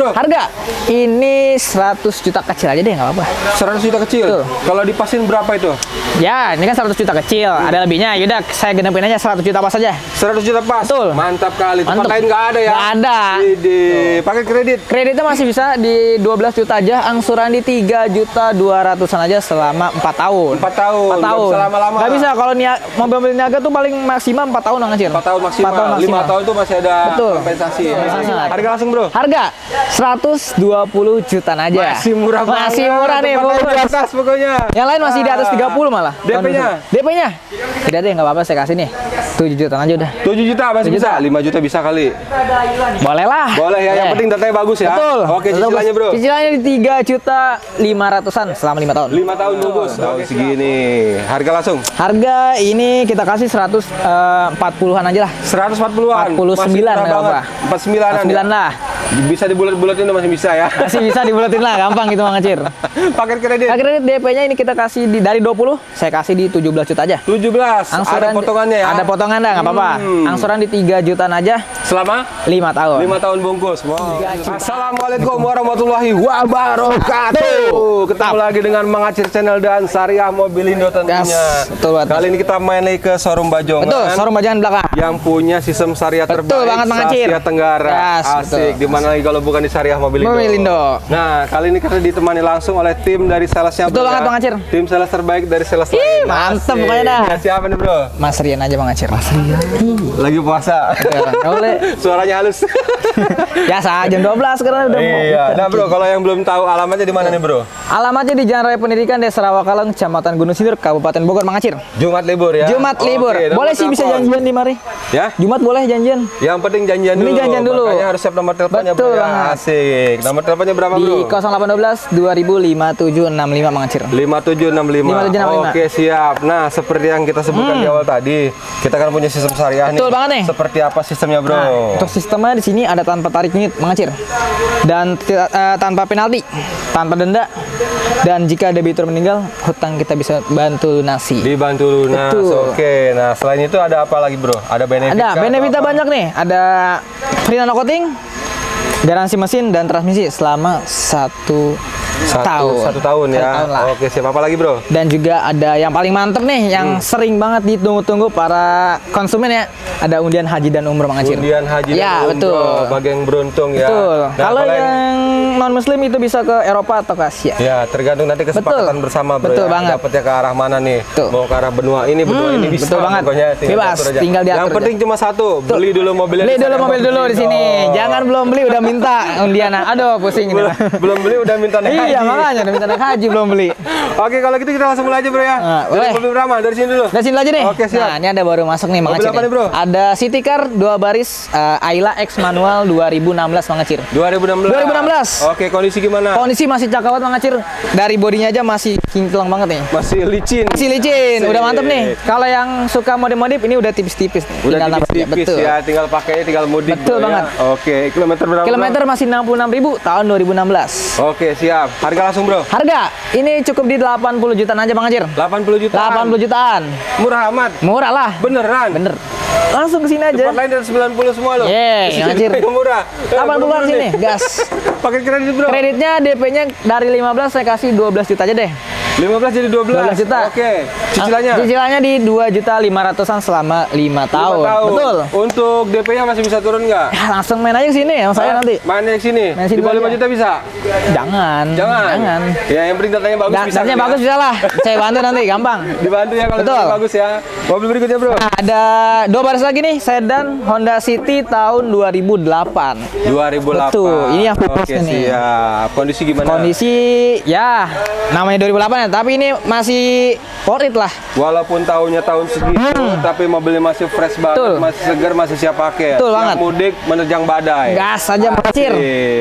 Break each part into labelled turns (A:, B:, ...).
A: bro?
B: Harga ini 100 juta kecil aja deh, nggak apa-apa.
A: 100 juta kecil.
B: Betul.
A: Kalau dipasin berapa itu?
B: Ya, ini kan 100 juta kecil, ada lebihnya. Yaudah, saya genepin aja 100 juta pas aja.
A: 100 juta pas.
B: Betul.
A: Mantap kali. Tempat
B: Mantap.
A: lain nggak ada ya?
B: Nggak ada.
A: Di pakai kredit.
B: Kreditnya masih bisa di 12 juta aja, angsuran di 3.200.000-an aja selama 4 tahun.
A: 4 tahun.
B: 4 tahun.
A: Nggak bisa lama-lama.
B: Nggak bisa, kalau mobil niaga tuh paling maksimal 4 tahun ngacir.
A: 4 tahun maksimal. 5 tahun tuh masih ada
B: Betul.
A: kompensasi.
B: Kompensasi.
A: Harga langsung bro.
B: Harga 120 jutaan aja.
A: Masih murah banget.
B: Masih murah nih,
A: Tempat lain
B: bos.
A: di atas pokoknya.
B: Yang lain masih di atas 30 malah.
A: DP-nya?
B: DP-nya? Tidak deh, nggak apa-apa, saya kasih nih 7 jutaan aja udah.
A: 7 juta masih
B: 7
A: bisa.
B: juta.
A: 5 juta bisa kali.
B: Boleh lah.
A: Boleh ya, yang penting datanya bagus ya.
B: Betul.
A: Oke, cicilannya bro.
B: Cicilannya di 3.500.000-an selama 5 tahun.
A: 5 tahun bungkus. Oke, segini. Harga langsung.
B: Harga ini kita kasih 140-an aja lah.
A: 140-an.
B: 49 nggak apa-apa.
A: 49-an.
B: 49 lah.
A: Bisa dibulat-bulatin udah masih bisa ya.
B: Masih bisa dibulatin lah, gampang gitu Mang Acir.
A: Paket kredit.
B: Kredit DP-nya ini kita kasih dari 20, saya kasih di 17 juta aja.
A: 17. Ada potongannya ya.
B: Ada potongan dah, nggak apa-apa. Angsuran di 3 jutaan aja
A: Selama
B: 5 tahun.
A: 5 tahun bungkus. Wow. Assalamualaikum warahmatullahi wabarakatuh. Ketemu lagi dengan Mang Acir Channel dan Syariah Mobilindo tentunya.
B: Betul banget.
A: Kali ini kita main lagi ke showroom Bajongan.
B: Betul, showroom Bajongan belakang.
A: Yang punya sistem syariah
B: Betul
A: terbaik
B: banget, Mang Acir.
A: Asia Tenggara.
B: Yes,
A: Asik. Di mana lagi kalau bukan di Syariah Mobilindo.
B: Mobilindo.
A: Nah, kali ini kita ditemani langsung oleh tim dari salesnya.
B: Betul
A: bro,
B: banget,
A: ya.
B: Mang Acir.
A: Tim sales terbaik dari sales lain.
B: mantep
A: Asik.
B: pokoknya dah.
A: Ya, siapa nih bro?
B: Mas Rian aja Mang Acir. Mas Rian.
A: Lagi puasa.
B: Nggak boleh.
A: Suaranya halus.
B: Biasa jam 12 karena udah mau.
A: Iya. Nah bro, kalau yang belum tahu alamatnya di mana nih bro?
B: Alamatnya di Jalan Raya Pendidikan Desa Rawakaleng, Kecamatan Gunung Sindur, Kabupaten Bogor, Mang Acir.
A: Jumat libur ya?
B: Jumat libur.
A: Oke,
B: Boleh
A: nomor
B: sih bisa
A: telepon.
B: janjian di mari.
A: Ya?
B: Jumat boleh janjian.
A: Yang penting janjian
B: Ini
A: dulu.
B: janjian dulu.
A: Makanya harus siap nomor teleponnya
B: Betul
A: bro ya.
B: banget.
A: Asik. Nomor teleponnya berapa
B: Di
A: bro?
B: 0812 205765 Mang Acir.
A: 5765.
B: 5765.
A: Oke siap. Nah seperti yang kita sebutkan di awal tadi, kita kan punya sistem syariah nih.
B: Betul banget nih.
A: Seperti apa sistemnya bro?
B: Nah, untuk sistemnya di sini ada tanpa tarik unit, Mang Acir. Dan tanpa penalti, tanpa denda. Dan jika debitur meninggal, hutang kita bisa bantu lunasi.
A: Dibantu lunas.
B: Betul.
A: Oke. Nah selain itu ada apa lagi bro? Ada benefit?
B: Ada
A: kah
B: benefitnya
A: atau apa?
B: banyak nih. Ada free nano coating, garansi mesin dan transmisi selama 1 tahun.
A: Satu tahun ya.
B: 1 tahun lah.
A: Oke siap. Apa lagi bro?
B: Dan juga ada yang paling mantep nih, yang sering banget ditunggu-tunggu para konsumen ya. Ada undian haji dan umroh Mang Acir.
A: Undian haji
B: Ya,
A: dan
B: betul.
A: umroh bagi yang beruntung ya.
B: Betul.
A: Nah,
B: Kalau yang non muslim itu bisa ke Eropa atau ke Asia.
A: ya tergantung nanti kesepakatan
B: Betul.
A: bersama bro.
B: Betul
A: ya.
B: banget.
A: Dapatnya ke arah mana nih?
B: Betul.
A: Mau ke arah benua ini, benua ini bisa.
B: betul banget.
A: Pokoknya tinggal
B: Bebas,
A: diatur aja.
B: tinggal diatur
A: Yang penting cuma satu, beli dulu mobilnya.
B: Beli
A: di
B: dulu
A: sana,
B: mobil dulu di sini. Jangan belum beli udah minta undian. Aduh, pusing ini.
A: belum beli udah minta naik
B: Iya,
A: haji.
B: makanya udah minta naik haji belum beli.
A: Oke kalau gitu kita langsung mulai aja bro ya.
B: Nah,
A: Dari
B: boleh.
A: mobil pertama dari sini dulu.
B: Dari sini aja nih.
A: Oke, siap.
B: Nah, ini ada baru masuk nih Mang
A: Mobil
B: Acir.
A: apa nih, bro?
B: Ada City Car 2 baris Ayla X manual 2016 Mang Acir.
A: 2016.
B: 2016.
A: Oke kondisi gimana?
B: Kondisi masih cakep banget Mang Acir. Dari bodinya aja masih kinclong banget nih.
A: Masih licin.
B: Masih licin,
A: Asik.
B: udah mantep nih. Kalau yang suka modif-modif ini udah tipis-tipis.
A: Udah
B: Tinggal nambah.
A: tipis-tipis
B: Betul.
A: ya, tinggal pakainya, tinggal mudik.
B: Betul
A: bro,
B: banget.
A: Ya. Oke, kilometer berapa? bro?
B: Kilometer masih 66.000 tahun 2016.
A: Oke, siap. Harga langsung, bro.
B: Harga ini cukup di 80 jutaan aja Mang Acir.
A: 80 jutaan.
B: 80 jutaan.
A: Murah amat.
B: Murah lah.
A: Beneran.
B: Bener. Langsung ke sini aja.
A: Tempat lain dari 90 semua loh.
B: Yeay,
A: Di sini
B: anjir.
A: yang murah.
B: 80-an sini, gas.
A: Paket kredit, bro.
B: Kreditnya DP-nya dari 15 saya kasih 12 juta aja deh.
A: 15 jadi 12.
B: 12 juta.
A: Oke. Cicilannya?
B: Cicilannya di 2.500.000-an selama 5 tahun.
A: 5 tahun.
B: Betul.
A: Untuk DP-nya masih bisa turun nggak?
B: Ya, langsung main aja ke sini sama saya nanti.
A: Mainnya ke sini.
B: Main sini
A: Di bawah
B: aja.
A: 5 juta bisa?
B: Jangan.
A: Jangan. Ya, yang penting datanya bagus bisa.
B: Datanya
A: kan,
B: bagus
A: ya?
B: bisa lah. Saya bantu nanti, gampang.
A: Dibantu ya kalau
B: Betul.
A: datanya bagus ya. Mobil berikutnya, bro.
B: Nah, ada 2 baris lagi nih, sedan Honda City tahun 2008.
A: 2008.
B: Betul, ini yang full
A: Oke,
B: box nih.
A: siap. Kondisi gimana?
B: Kondisi ya namanya 2008 ya, tapi ini masih worth it lah.
A: Walaupun tahunnya tahun segitu, tapi mobilnya masih fresh banget,
B: Betul.
A: masih segar, masih siap pakai.
B: Betul
A: Siap
B: banget.
A: mudik menerjang badai.
B: Gas aja Macir.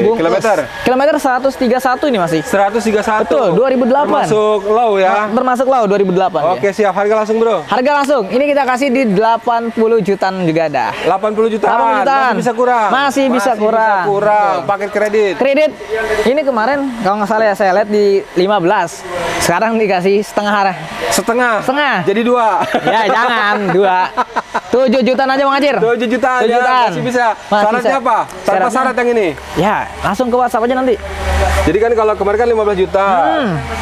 B: Bungkus.
A: Kilometer?
B: Kilometer 131 ini masih.
A: 131.
B: Betul, 2008.
A: Termasuk low ya.
B: Termasuk low 2008.
A: Oke,
B: ya.
A: siap. Harga langsung, bro.
B: Harga langsung. Ini kita kasih di 80 jutaan juga dah.
A: 80 jutaan.
B: 80 jutaan.
A: Masih bisa kurang.
B: Masih bisa kurang.
A: Paket kredit.
B: Kredit ini kemarin kalau nggak salah ya saya lihat di 15. Sekarang dikasih setengah arah.
A: Setengah.
B: Setengah.
A: Jadi 2.
B: Ya jangan 2. 7 jutaan aja Bang Acir.
A: 7 jutaan
B: 7
A: ya,
B: jutaan.
A: masih bisa.
B: Masih
A: Syaratnya
B: bisa.
A: apa? Tanpa
B: Syaratnya-
A: syarat yang ini.
B: Ya, langsung ke WhatsApp aja nanti.
A: Jadi kan kalau kemarin kan 15 juta,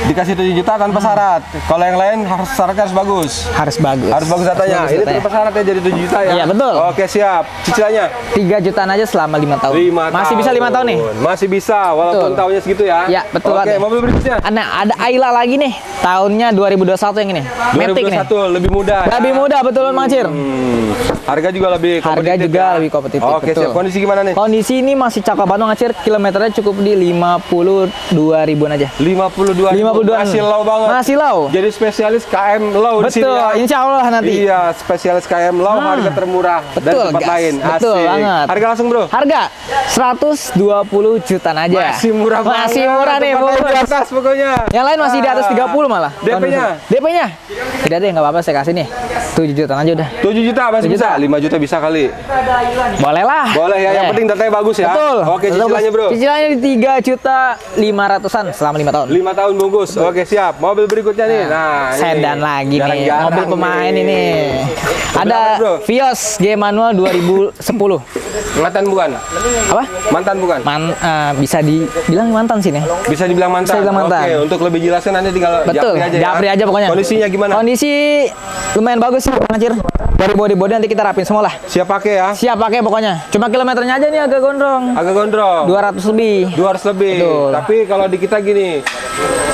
A: dikasih 7 juta tanpa syarat. Kalau yang lain harus syaratnya harus bagus.
B: Harus bagus.
A: Harus bagus datanya.
B: Harus
A: Ini
B: datanya.
A: tanpa syarat ya jadi 7 juta ya.
B: Iya, betul.
A: Oke, siap. Cicilannya
B: 3 jutaan aja selama 5 tahun.
A: 5
B: Masih bisa 5 tahun nih.
A: Masih bisa walaupun
B: Betul.
A: tahunnya segitu ya.
B: Ya, betul
A: Oke,
B: banget.
A: mobil berikutnya.
B: Ada Ayla lagi nih. Tahunnya 2021 yang ini. Matic nih.
A: 2021 lebih mudah.
B: Lebih mudah betul Bang Acir.
A: Harga juga lebih
B: Harga
A: kompetitif
B: juga
A: ya.
B: lebih kompetitif.
A: Oke,
B: betul.
A: siap. Kondisi gimana nih?
B: Kondisi ini masih cakep banget Bang Acir. Kilometernya cukup di 52 ribuan aja.
A: 52 masih low banget.
B: Masih low.
A: Jadi spesialis KM low di sini
B: Betul,
A: ya.
B: insya Allah nanti.
A: Iya, spesialis KM low harga termurah dari
B: Betul,
A: tempat
B: gas.
A: lain.
B: Betul
A: Asik.
B: banget.
A: Harga langsung, Bro.
B: Harga 120 jutaan aja.
A: Masih murah banget.
B: Masih murah nih,
A: Tempat lain
B: bos.
A: di atas pokoknya.
B: Yang lain masih di atas 30 malah.
A: DP-nya?
B: DP-nya? Tidak deh, nggak apa-apa saya kasih nih. 7 jutaan aja udah.
A: 7 juta masih
B: 7
A: bisa.
B: juta.
A: 5 juta bisa kali.
B: Boleh lah.
A: Boleh ya, yang penting datanya bagus ya.
B: Betul.
A: Oke, cicilannya, Bro.
B: Cicilannya di 3.500.000-an selama 5 tahun.
A: 5 tahun bungkus. Oke, siap. Mobil berikutnya nih. Nah, ini.
B: Sedan lagi nih,
A: Jarang-jarang
B: mobil pemain
A: nih.
B: ini.
A: Mobil
B: Ada
A: apa, Bro?
B: Vios G manual 2010.
A: Mantan bukan?
B: Apa?
A: Mantan bukan?
B: Bisa dibilang mantan sih nih.
A: Bisa dibilang mantan.
B: Bisa dibilang mantan.
A: Oke, untuk lebih jelasnya nanti tinggal
B: Betul,
A: japri aja ya.
B: japri aja pokoknya.
A: Kondisinya gimana?
B: Kondisi lumayan bagus sih, Bang Acir. Dari body-body nanti kita rapin semua lah.
A: Siap pakai ya.
B: Siap pakai pokoknya. Cuma kilometernya aja nih agak gondrong.
A: Agak gondrong.
B: 200 lebih.
A: 200 lebih.
B: Betul.
A: Tapi kalau di kita gini,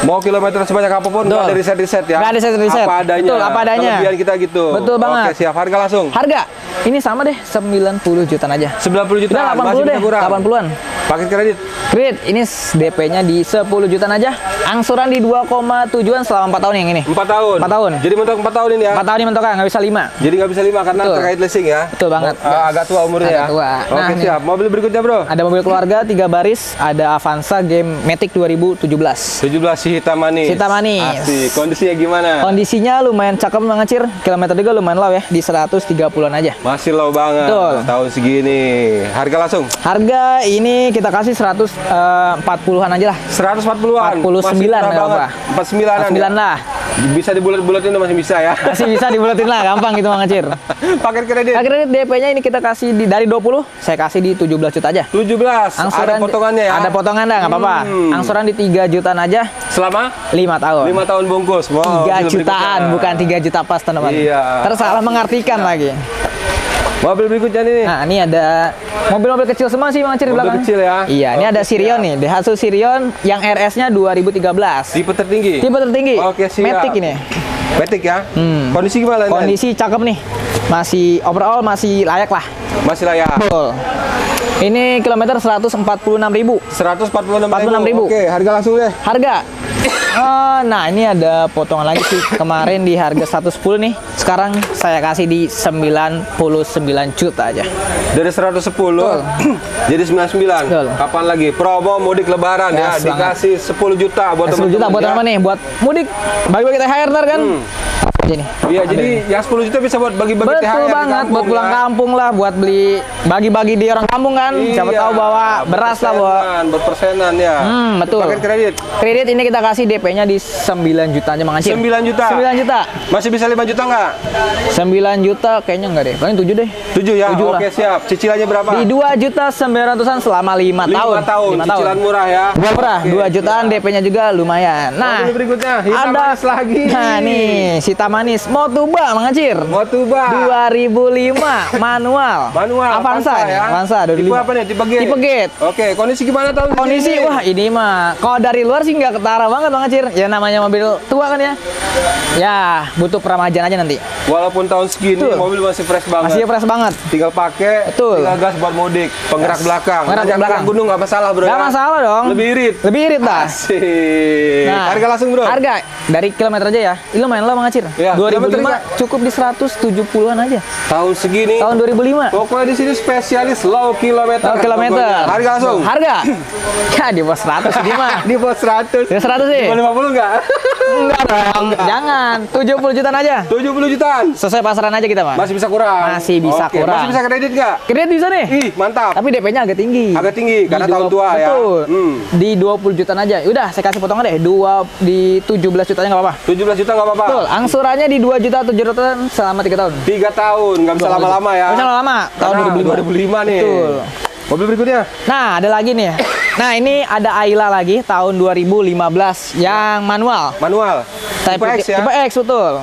A: mau kilometer sebanyak apapun nggak
B: Betul.
A: ada riset-riset ya.
B: Nggak ada riset-riset.
A: Apa adanya.
B: Betul, apa adanya.
A: Kelebihan kita gitu.
B: Betul banget.
A: Oke, siap. Harga langsung.
B: Harga ini sama deh 90 jutaan aja.
A: 90 juta.
B: Udah 80 deh, 80-an.
A: Paket kredit.
B: Kredit ini DP-nya di 10 jutaan aja. Angsuran di 2,7-an selama 4 tahun yang ini.
A: 4 tahun.
B: 4 tahun.
A: Jadi mentok 4 tahun ini ya.
B: 4 tahun ini mentok nggak bisa 5.
A: Jadi nggak bisa 5 karena
B: Betul.
A: terkait leasing ya.
B: Betul banget.
A: Agak tua umurnya
B: Agak
A: ya.
B: tua.
A: Oke,
B: Nah, nih.
A: siap. Mobil berikutnya, Bro.
B: Ada mobil keluarga 3 baris, ada Avanza game Matic 2017.
A: 17 si hitam manis.
B: Hitam manis.
A: Asik. Kondisinya gimana?
B: Kondisinya lumayan cakep Bang Acir. Kilometer juga lumayan low ya, di 130-an aja.
A: Masih low banget.
B: Betul.
A: Tahun segini. Harga langsung.
B: Harga ini kita kasih 140-an aja lah.
A: 140-an.
B: 49 nggak apa-apa.
A: 49-an.
B: 9 lah.
A: Bisa dibulat-bulatin masih bisa ya.
B: Masih bisa dibulatin lah, gampang gitu Bang Acir.
A: Paket kredit.
B: Kredit DP-nya ini kita kasih dari 20, saya kasih di 17 juta aja.
A: 17. Ada potongannya ya.
B: Ada potongan dah, nggak apa-apa. Angsuran di 3 jutaan aja,
A: Selama
B: 5 tahun.
A: 5 tahun bungkus. Wow,
B: 3
A: mobil
B: jutaan,
A: berikutnya.
B: bukan 3 juta pas teman-teman.
A: Iya.
B: Tersalah mengartikan lagi.
A: Mobil berikutnya nih.
B: Nah, ini ada mobil-mobil kecil semua sih Bang Acir di
A: Mobil
B: belakang.
A: kecil ya.
B: Iya, ini ada Sirion nih, Daihatsu Sirion yang RS-nya 2013.
A: Tipe tertinggi.
B: Tipe tertinggi.
A: Oke, siap.
B: Matic ini.
A: Matic ya. Kondisi gimana? Nen?
B: Kondisi cakep nih. Masih overall masih layak lah.
A: Masih layak.
B: Betul. Ini kilometer 146.000.
A: 146.000. Oke, harga langsung deh.
B: Harga. Nah, ini ada potongan lagi sih. Kemarin di harga 110 nih. Sekarang saya kasih di 99 juta aja.
A: Dari 110 jadi 99.
B: Betul.
A: Kapan lagi? Promo mudik lebaran ya,
B: Yes,
A: dikasih 10 juta buat
B: 10 juta buat
A: ya.
B: teman nih, buat mudik. Bagi-bagi THR ntar kan. Aja nih.
A: Iya, jadi yang 10 juta bisa buat bagi-bagi THR
B: Betul
A: di
B: banget,
A: kampung
B: buat pulang
A: ya.
B: kampung lah, buat beli bagi-bagi di orang kampung kan. Siapa
A: Iya,
B: tahu bawa beras lah, bawa.
A: buat persenan ya.
B: Betul.
A: Paket kredit
B: Kredit ini kita kasih DP-nya di 9 juta aja Bang Acir.
A: 9 juta.
B: 9 juta.
A: Masih bisa 5 juta nggak?
B: 9 juta kayaknya enggak deh. Paling 7 deh.
A: 7 ya.
B: 7 lah.
A: Oke, siap. Cicilannya berapa?
B: Di 2.900.000-an selama 5 tahun.
A: 5 tahun. Cicilan murah ya.
B: Murah,
A: Oke.
B: 2 jutaan DP-nya juga lumayan. Nah,
A: Mobil berikutnya hitam
B: ada
A: manis lagi.
B: Nah, nih, si Tamanis Motuba Bang Acir.
A: Motuba
B: 2005 manual. Avanza
A: ya.
B: Avanza
A: Tipe apa nih? Tipe G.
B: Tipe Gate.
A: Oke, kondisi gimana tahun
B: Kondisi
A: segini?
B: wah ini mah kalau dari luar sih nggak ketara banget Bang Acir. Ya namanya mobil tua kan ya. Ya, butuh peremajaan aja nanti.
A: Walaupun tahun segini
B: Betul.
A: mobil masih fresh banget.
B: Masih fresh banget.
A: Tinggal pakai,
B: Betul.
A: tinggal gas buat mudik, penggerak belakang.
B: Penggerak
A: Nanjak
B: belakang.
A: gunung nggak masalah, Bro.
B: Nggak
A: ya?
B: masalah dong.
A: Lebih irit.
B: Lebih irit dah.
A: Asik. Harga langsung, Bro.
B: Harga dari kilometer aja ya. Ini lumayan low Bang Acir.
A: Ya,
B: 2005
A: kilometernya?
B: cukup di 170-an aja.
A: Tahun segini.
B: Tahun 2005.
A: Pokoknya di sini spesialis low kilometer.
B: Oh, kilometer.
A: Pokoknya. Harga langsung.
B: Harga? Ya di bawah 100 ini mah.
A: Di bawah 100.
B: Di 100 sih?
A: Di bawah 50 enggak?
B: Enggak dong. Jangan. 70 jutaan aja.
A: 70 jutaan.
B: Sesuai pasaran aja kita, Mas.
A: Masih bisa kurang.
B: Masih bisa
A: Oke,
B: kurang.
A: Masih bisa kredit enggak?
B: Kredit bisa nih.
A: Ih, mantap.
B: Tapi DP-nya agak tinggi.
A: Agak tinggi karena
B: Di
A: tahun
B: 20
A: tua ya.
B: Betul.
A: Hmm.
B: Di 20 jutaan aja. Udah, saya kasih potongan deh. Di 17 jutanya nggak apa-apa.
A: 17 juta enggak apa-apa.
B: Betul. Angsurannya di 2 juta 700 selama 3 tahun.
A: 3 tahun, enggak bisa lama-lama ya.
B: Nggak bisa lama-lama. Tahun
A: Karena
B: 2005.
A: 2005 nih.
B: Betul.
A: Mobil berikutnya.
B: Nah, ada lagi nih. Nah, ini ada Ayla lagi tahun 2015 yang manual.
A: Manual. Tipe X ya.
B: Tipe X, betul.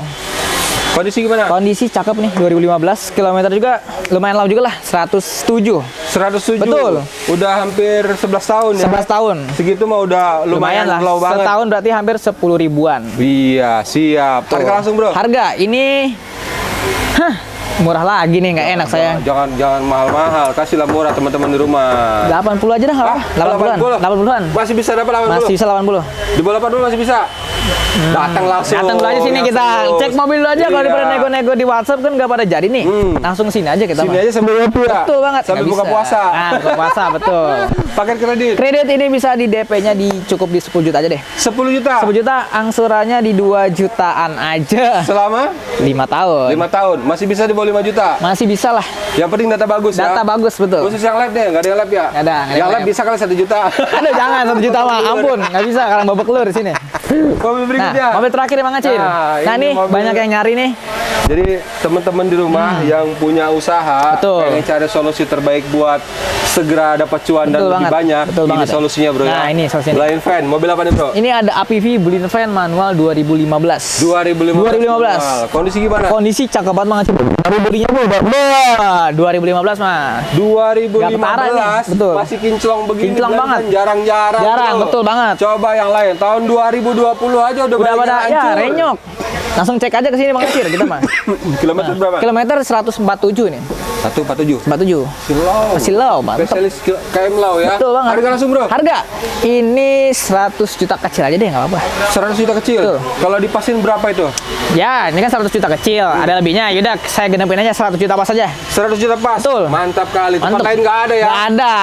A: Kondisi gimana?
B: Kondisi cakep nih 2015, kilometer juga lumayan lama juga lah, 107.
A: 107.
B: Betul.
A: Udah hampir 11 tahun ya.
B: 11 tahun.
A: Segitu mah udah lumayan
B: lah.
A: low banget.
B: Setahun berarti hampir 10 ribuan.
A: Iya, siap. Harga langsung, Bro.
B: Harga ini murah lagi nih, nggak enak sayang.
A: Jangan mahal-mahal, kasihlah murah teman-teman di rumah.
B: 80 aja dah, nggak apa-apa. 80-an.
A: Masih bisa dapat 80.
B: Masih bisa 80.
A: Di bawah 80 masih bisa. Datang langsung.
B: Datang dulu aja sini kita
A: Langsung.
B: cek mobil dulu aja. Kalau
A: Iya.
B: daripada nego-nego di WhatsApp kan nggak pada jadi nih. Langsung sini aja kita.
A: Sini
B: mah.
A: aja sambil ngopi ya.
B: Betul banget.
A: Sambil
B: Nggak
A: buka
B: bisa.
A: puasa.
B: Nah, buka puasa betul.
A: Paket kredit.
B: Kredit ini bisa di DP-nya cukup di 10 juta aja deh.
A: 10 juta.
B: 10 juta, angsurannya di 2 jutaan aja.
A: Selama
B: 5 tahun.
A: 5 tahun. Masih bisa di bawah 5 juta.
B: Masih bisa lah.
A: Yang penting data bagus ya.
B: Data bagus, betul.
A: Khusus yang lab deh, nggak ada yang lab ya?
B: Nggak ada
A: Yang
B: yang
A: lab
B: lab.
A: bisa kali 1 juta.
B: Aduh, jangan 1 juta mah, ampun, nggak bisa kalau babak telur di sini.
A: Mobil berikutnya.
B: Nah, mobil terakhir Bang Acir. Nah,
A: ini
B: nih
A: mobil-
B: banyak yang nyari nih.
A: Jadi teman-teman di rumah yang punya usaha,
B: Betul.
A: pengen cari solusi terbaik buat segera dapat cuan dan
B: Betul
A: lebih
B: banget.
A: banyak.
B: Betul
A: Ini
B: banget ya.
A: solusinya, Bro.
B: Nah,
A: ya.
B: ini solusinya.
A: Blind Van, mobil apa nih, Bro?
B: Ini ada APV Bullion Van manual 2015.
A: 2015. Manual. Kondisi gimana?
B: Kondisi cakep banget Bang Acir. Baru belinya Wah, 2015 mah.
A: 2015
B: Nggak ketara nih, betul.
A: masih kinclong begini.
B: Kinclong
A: Blind
B: banget.
A: Van jarang-jarang.
B: Jarang,
A: Bro.
B: betul banget.
A: Coba yang lain. Tahun 2020 aja udah
B: Udah
A: banyak
B: pada
A: yang
B: ya
A: hancur.
B: renyok. Langsung cek aja ke sini Bang Acir kita mah.
A: Kilometer berapa?
B: Kilometer 147 nih.
A: 147.
B: 47.
A: Silau.
B: Masih low, mantap.
A: Spesialis KM Lau ya.
B: Betul banget.
A: Harga langsung, Bro.
B: Harga ini 100 juta kecil aja deh, nggak apa-apa.
A: 100 juta kecil.
B: Betul.
A: Kalau dipasin berapa itu?
B: Ya, ini kan 100 juta kecil, ada lebihnya. Yaudah, saya genepin aja 100 juta pas aja.
A: 100 juta pas.
B: Betul.
A: Mantap kali. Tempat
B: Mantap.
A: lain nggak ada ya?
B: Nggak ada.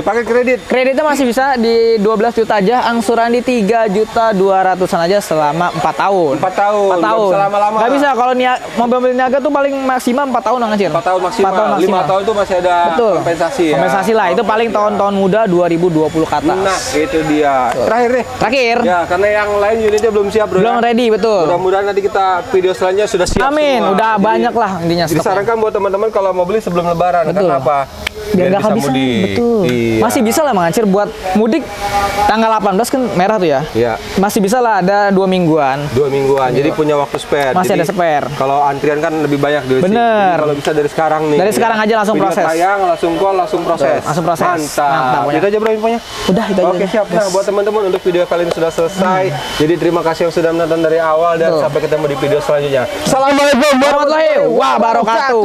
A: Pakai kredit.
B: Kreditnya masih bisa di 12 juta aja, angsuran di 3 juta 200-an aja selama 4 tahun.
A: 4 tahun.
B: 4 tahun.
A: Nggak bisa lama-lama.
B: Nggak bisa, kalau mobil niaga tuh paling maksimal 4 tahun Bang Acir.
A: 4 tahun maksimal.
B: 4 tahun
A: 5 tahun tuh masih ada
B: Betul.
A: kompensasi ya.
B: Kompensasi lah, itu paling tahun-tahun muda 2020 ke atas.
A: Nah, itu dia. Terakhir nih.
B: Terakhir,
A: Ya, karena yang lain unitnya belum siap, Bro.
B: belum
A: ya.
B: ready, betul.
A: Mudah-mudahan nanti kita video selanjutnya sudah siap
B: Amin,
A: semua.
B: udah
A: Jadi,
B: banyak lah intinya stoknya.
A: disarankan buat teman-teman kalau mau beli sebelum lebaran.
B: Betul.
A: Karena apa?
B: Biar nggak
A: bisa
B: kehabisan,
A: mudik.
B: betul.
A: Iya.
B: Masih bisa lah Bang Acir buat mudik tanggal 18 kan merah tuh ya.
A: Iya.
B: Masih bisa lah, ada 2 mingguan.
A: 2 mingguan. Jadi punya waktu spare.
B: Masih
A: Jadi,
B: ada spare.
A: Kalau antrian kan lebih banyak duit.
B: Bener.
A: Kalau bisa dari sekarang nih.
B: Dari sekarang aja langsung
A: Video
B: proses.
A: tayang, langsung call, langsung proses.
B: Langsung proses.
A: Mantap.
B: Mantap, pokoknya.
A: Itu aja, Bro, infonya.
B: Udah itu aja.
A: Oke, siap. Nah, buat teman-teman untuk video kali ini sudah selesai. Jadi terima kasih yang sudah menonton dari awal dan
B: Betul.
A: sampai ketemu di video selanjutnya. Assalamualaikum
B: warahmatullahi wabarakatuh.